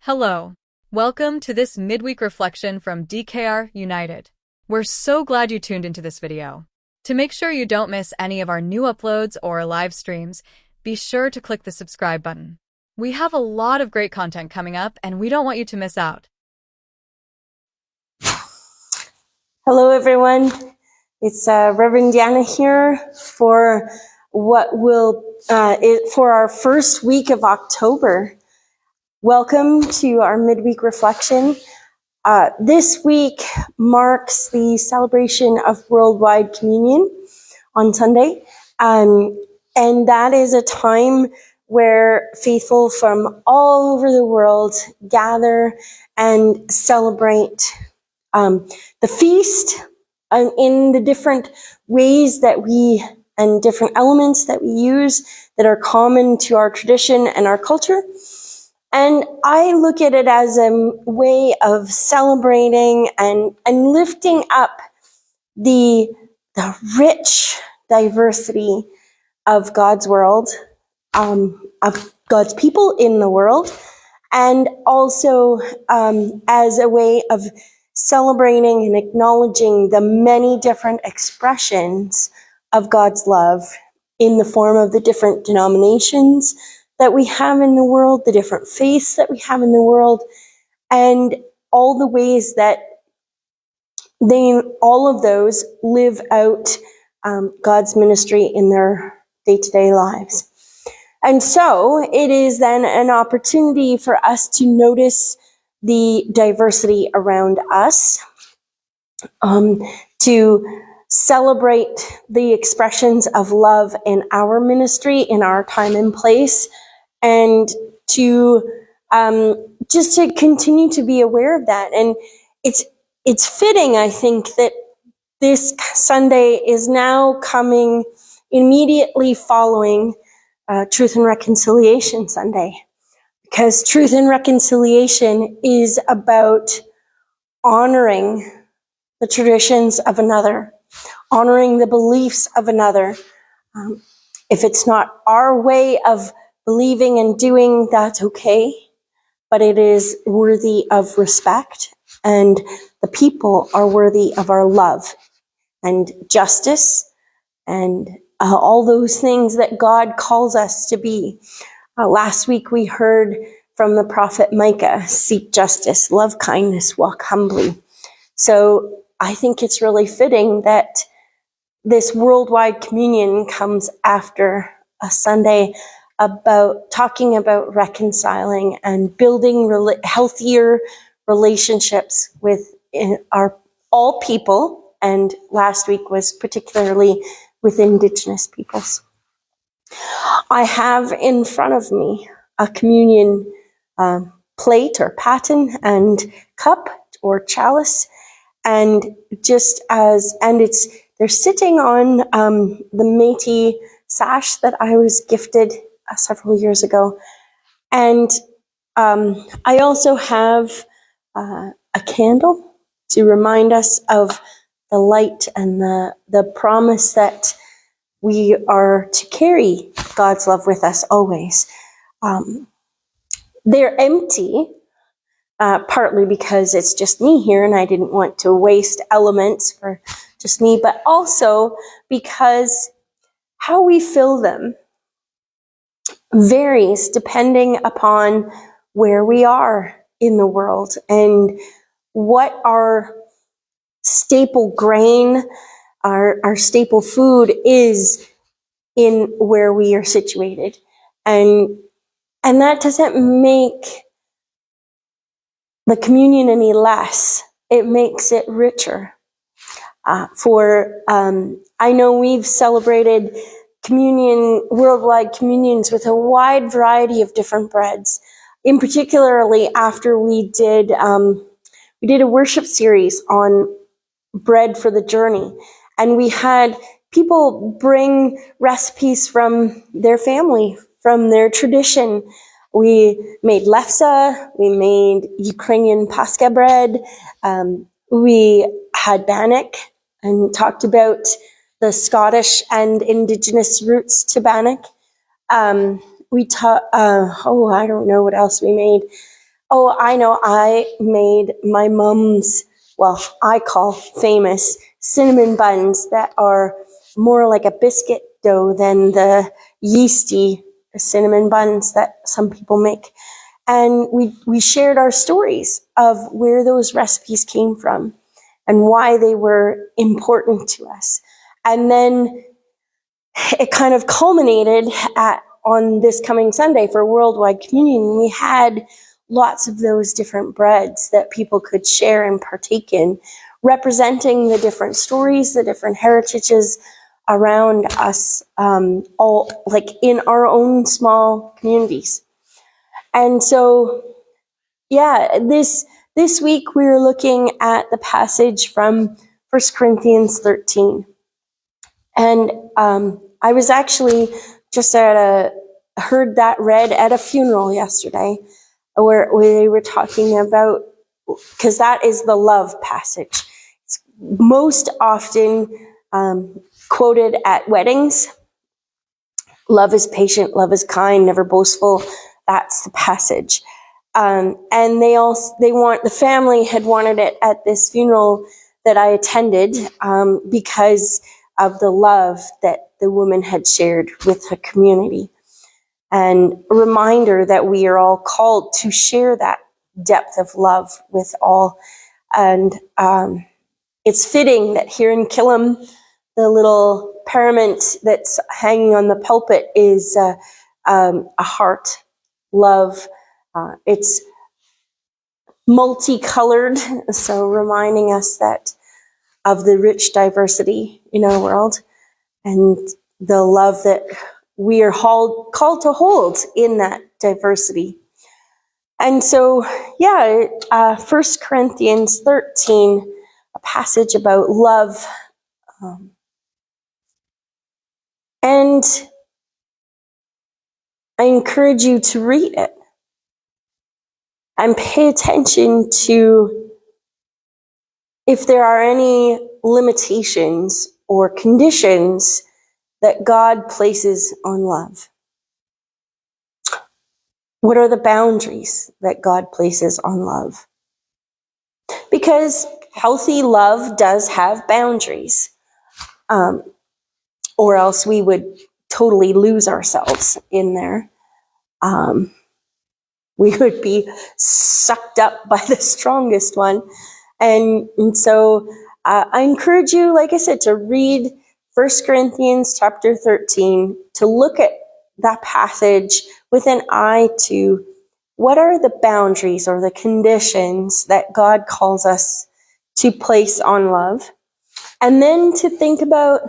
Hello. Welcome to this midweek reflection from DKR United. We're so glad you tuned into this video. To make sure you don't miss any of our new uploads or live streams, be sure to click the subscribe button. We have a lot of great content coming up, and we don't want you to miss out. Hello, everyone. It's Rev Deanna here for for our first week of October. Welcome to our midweek reflection. This week marks the celebration of Worldwide Communion on Sunday, and that is a time where faithful from all over the world gather and celebrate the feast in the different ways that and different elements that we use that are common to our tradition and our culture. And I look at it as a way of celebrating and lifting up the rich diversity of God's world, of God's people in the world, and also as a way of celebrating and acknowledging the many different expressions of God's love in the form of the different denominations that we have in the world, the different faiths that we have in the world, and all the ways that all of those live out God's ministry in their day-to-day lives. And so it is then an opportunity for us to notice the diversity around us, to celebrate the expressions of love in our ministry, in our time and place, and to just to continue to be aware of that. And it's fitting, I think, that this Sunday is now coming immediately following Truth and Reconciliation Sunday, because Truth and Reconciliation is about honoring the traditions of another, honoring the beliefs of another. If it's not our way of believing and doing, that's okay, but it is worthy of respect, and the people are worthy of our love and justice and all those things that God calls us to be. Last week we heard from the prophet Micah, seek justice, love kindness, walk humbly. So I think it's really fitting that this worldwide communion comes after a Sunday about talking about reconciling and building healthier relationships with all people, and last week was particularly with Indigenous peoples. I have in front of me a communion plate or paten and cup or chalice, and they're sitting on the Métis sash that I was gifted several years ago. And I also have a candle to remind us of the light and the promise that we are to carry God's love with us always. They're empty, partly because it's just me here and I didn't want to waste elements for just me, but also because how we fill them varies depending upon where we are in the world and what our staple grain, our staple food is in where we are situated. And that doesn't make the communion any less. It makes it richer. I know we've celebrated worldwide communions with a wide variety of different breads. In particularly after we did a worship series on bread for the journey, and we had people bring recipes from their family, from their tradition. We made lefse, we made Ukrainian paska bread, we had bannock and talked about the Scottish and Indigenous roots to bannock. I don't know what else we made. Oh, I know. I made my mom's, well, I call famous cinnamon buns that are more like a biscuit dough than the yeasty cinnamon buns that some people make. And we shared our stories of where those recipes came from and why they were important to us. And then it kind of culminated on this coming Sunday for Worldwide Communion. We had lots of those different breads that people could share and partake in, representing the different stories, the different heritages around us, all like in our own small communities. And so, yeah, this week we were looking at the passage from 1 Corinthians 13. And I was actually just heard that read at a funeral yesterday, where they were talking about, because that is the love passage. It's most often quoted at weddings. Love is patient, love is kind, never boastful. That's the passage. And the family had wanted it at this funeral that I attended because of the love that the woman had shared with her community. And a reminder that we are all called to share that depth of love with all. And it's fitting that here in Killam, the little parament that's hanging on the pulpit is a heart, love. It's multicolored, so reminding us that of the rich diversity in our world and the love that we are called to hold in that diversity. And so, 1 Corinthians 13, a passage about love. And I encourage you to read it and pay attention to if there are any limitations or conditions that God places on love. What are the boundaries that God places on love? Because healthy love does have boundaries, or else we would totally lose ourselves in there. We would be sucked up by the strongest one. And so I encourage you, like I said, to read 1 Corinthians chapter 13, to look at that passage with an eye to what are the boundaries or the conditions that God calls us to place on love. And then to think about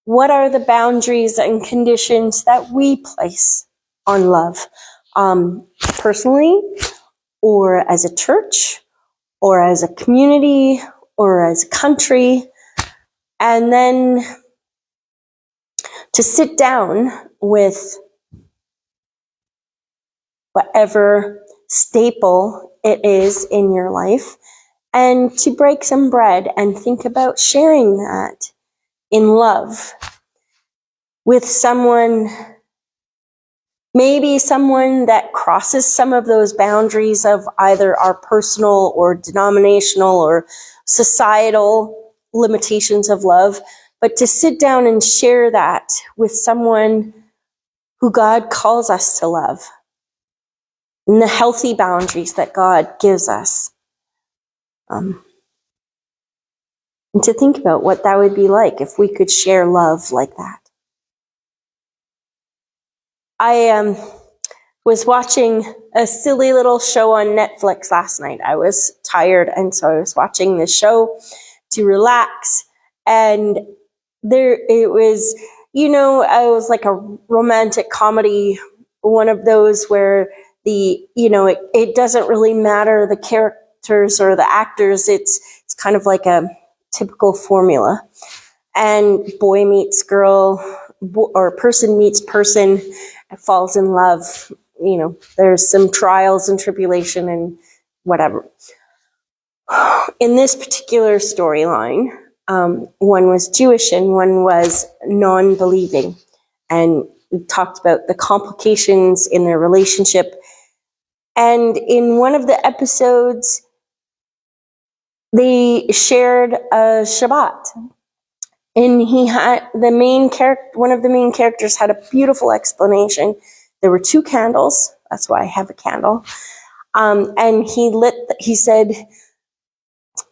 what are the boundaries and conditions that we place on love, personally, or as a church, or as a community, or as a country, and then to sit down with whatever staple it is in your life, and to break some bread and think about sharing that in love with someone, maybe someone that crosses some of those boundaries of either our personal or denominational or societal limitations of love, but to sit down and share that with someone who God calls us to love, and the healthy boundaries that God gives us. And to think about what that would be like if we could share love like that. I was watching a silly little show on Netflix last night. I was tired, and so I was watching the show to relax. And it was, it was like a romantic comedy, one of those where it doesn't really matter the characters or the actors. It's kind of like a typical formula. And boy meets girl, or person meets person, and falls in love. There's some trials and tribulation and whatever. In this particular storyline, one was Jewish and one was non-believing. And we talked about the complications in their relationship And in one of the episodes, they shared a Shabbat. And he had one of the main characters had a beautiful explanation. There were 2 candles. That's why I have a candle. And he said,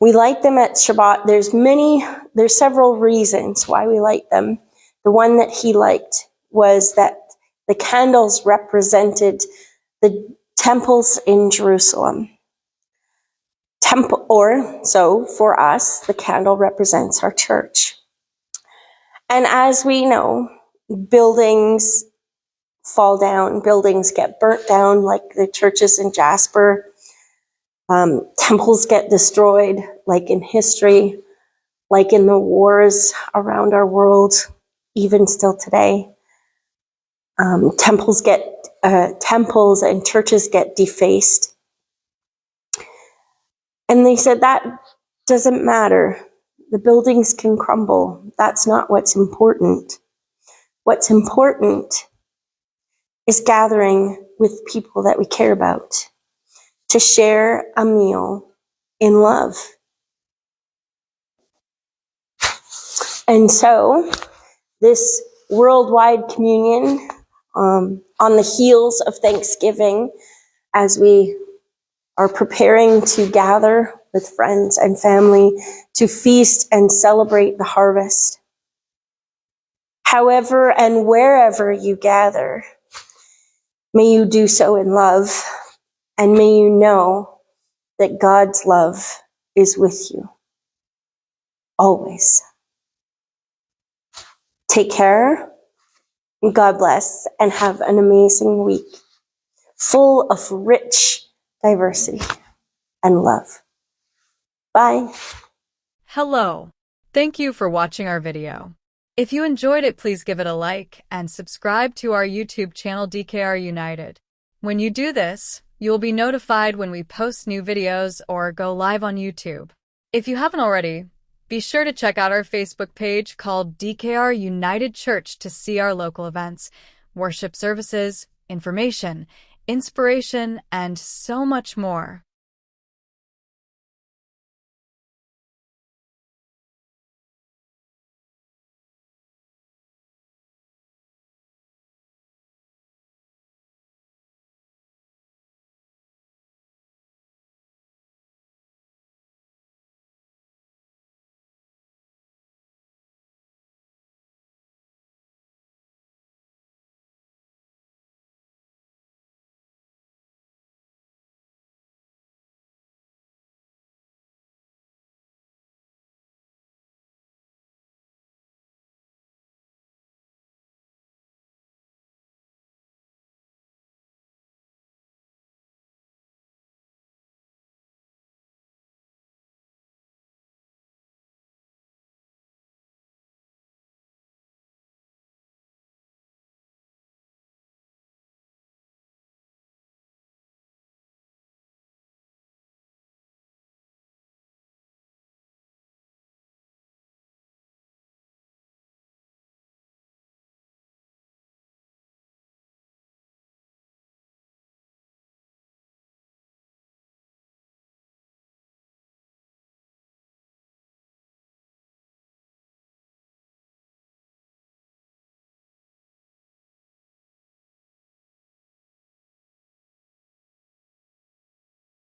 we light them at Shabbat. There's several reasons why we light them. The one that he liked was that the candles represented the temples in Jerusalem. So for us, the candle represents our church. And as we know, buildings fall down, buildings get burnt down, like the churches in Jasper. Temples get destroyed, like in history, like in the wars around our world, even still today. Temples and churches get defaced. And they said that doesn't matter. The buildings can crumble. That's not what's important. What's important is gathering with people that we care about to share a meal in love. And so this worldwide communion, on the heels of Thanksgiving, as we are preparing to gather with friends and family to feast and celebrate the harvest. However and wherever you gather, may you do so in love, and may you know that God's love is with you always. Take care, God bless, and have an amazing week full of rich diversity and love. Bye. Hello. Thank you for watching our video. If you enjoyed it, please give it a like and subscribe to our YouTube channel DKR United. When you do this, you will be notified when we post new videos or go live on YouTube. If you haven't already, be sure to check out our Facebook page called DKR United Church to see our local events, worship services, information, inspiration, and so much more.